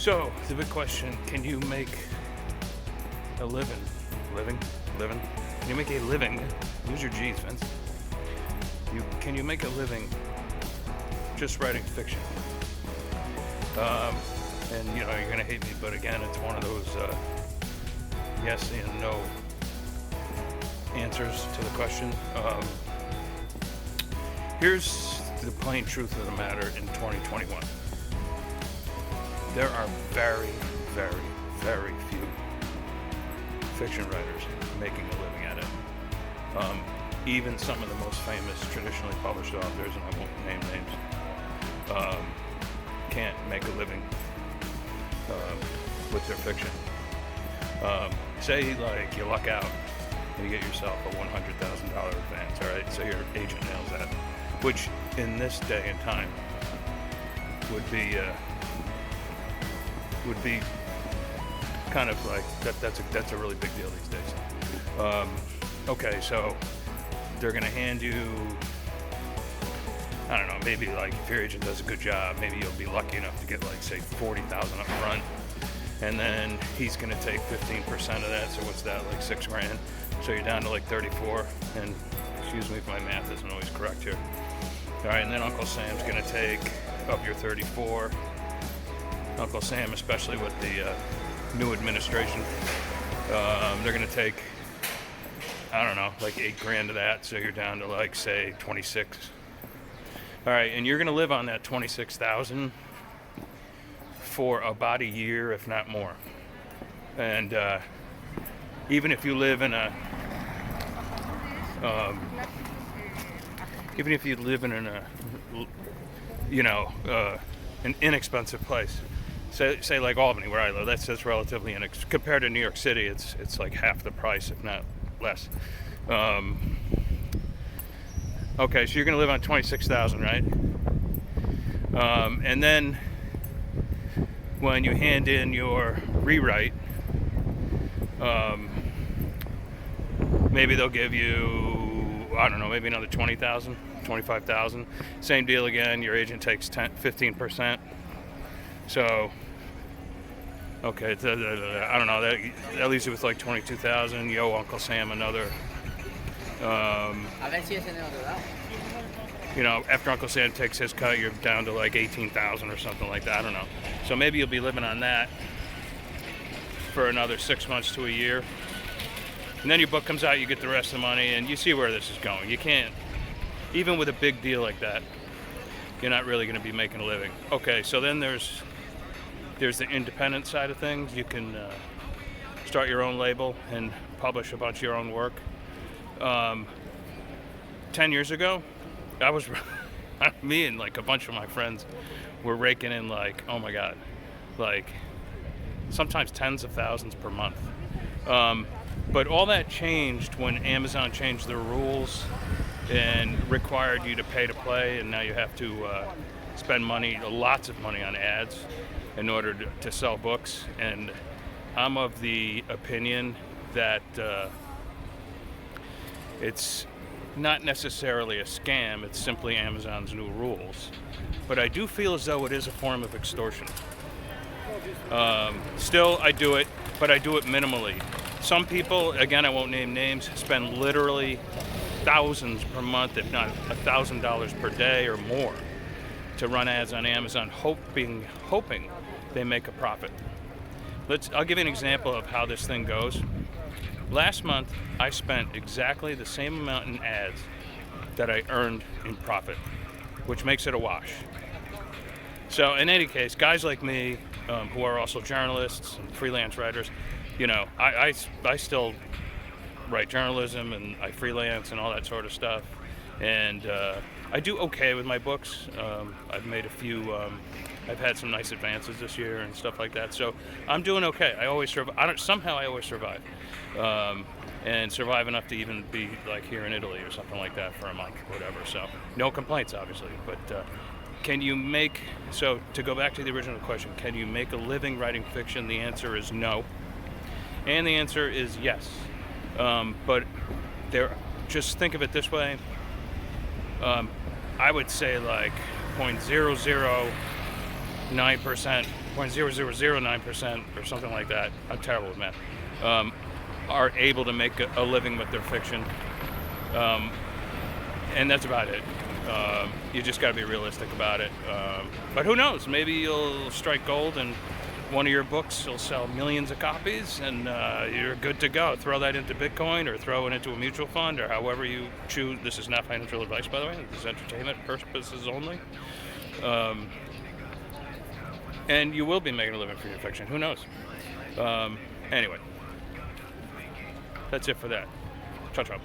So, the big question, can you make a living? Living? Can you make a living? Use your G's, Vince. Can you make a living just writing fiction? And you're gonna hate me, but again, it's one of those yes and no answers to the question. Here's the plain truth of the matter in 2021. There are very, very, very few fiction writers making a living at it. Even some of the most famous traditionally published authors, and I won't name names, can't make a living with their fiction. Say like you luck out and you get yourself a $100,000 advance, all right? Say your agent nails that, which in this day and time would be kind of like that's a really big deal these days. Okay, so they're gonna hand you, I don't know, maybe like if your agent does a good job, maybe you'll be lucky enough to get like say 40,000 up front, and then he's gonna take 15% of that. So what's that, like $6,000? So you're down to like 34. And excuse me if my math isn't always correct here. All right, and then Uncle Sam's gonna take up your 34. Uncle Sam, especially with the new administration, they're gonna take, I don't know, like $8,000 of that, so you're down to like say 26. All right, and you're gonna live on that 26,000 for about a year, if not more. And even if you live in a, an inexpensive place. Say like Albany, where I live. That's relatively compared to New York City. It's like half the price, if not less. Okay, so you're gonna live on 26,000, right? And then when you hand in your rewrite, maybe they'll give you, I don't know, maybe another 20,000, 25,000. Same deal again. Your agent takes 15%. So, okay, I don't know, that leaves you with like 22,000. You owe Uncle Sam another. After Uncle Sam takes his cut, you're down to like 18,000 or something like that. I don't know. So maybe you'll be living on that for another 6 months to a year. And then your book comes out, you get the rest of the money, and you see where this is going. You can't, even with a big deal like that, you're not really going to be making a living. Okay, so then there's the independent side of things. You can start your own label and publish a bunch of your own work. 10 years ago, me and like a bunch of my friends were raking in like, oh my God, like sometimes tens of thousands per month. But all that changed when Amazon changed their rules and required you to pay to play, and now you have to spend money, lots of money on ads in order to sell books. And I'm of the opinion that it's not necessarily a scam, it's simply Amazon's new rules. But I do feel as though it is a form of extortion. Still, I do it, but I do it minimally. Some people, again, I won't name names, spend literally thousands per month, if not $1,000 per day or more, to run ads on Amazon, hoping they make a profit. I'll give you an example of how this thing goes. Last month, I spent exactly the same amount in ads that I earned in profit, which makes it a wash. So in any case, guys like me, who are also journalists and freelance writers, I still write journalism and I freelance and all that sort of stuff. And I do okay with my books. I've made a few, I've had some nice advances this year and stuff like that. So I'm doing okay. I always survive. Somehow I always survive. And survive enough to even be like here in Italy or something like that for a month, whatever. So no complaints, obviously. But so to go back to the original question, can you make a living writing fiction? The answer is no. And the answer is yes. But just think of it this way. I would say like 0.00 9%, 0.0009% or something like that. I'm terrible with math. Are able to make a living with their fiction, and that's about it. You just got to be realistic about it. But who knows? Maybe you'll strike gold and one of your books will sell millions of copies and you're good to go. Throw that into Bitcoin or throw it into a mutual fund or however you choose. This is not financial advice, by the way. This is entertainment purposes only. And you will be making a living for your fiction. Who knows? Anyway, that's it for that. Ciao, ciao.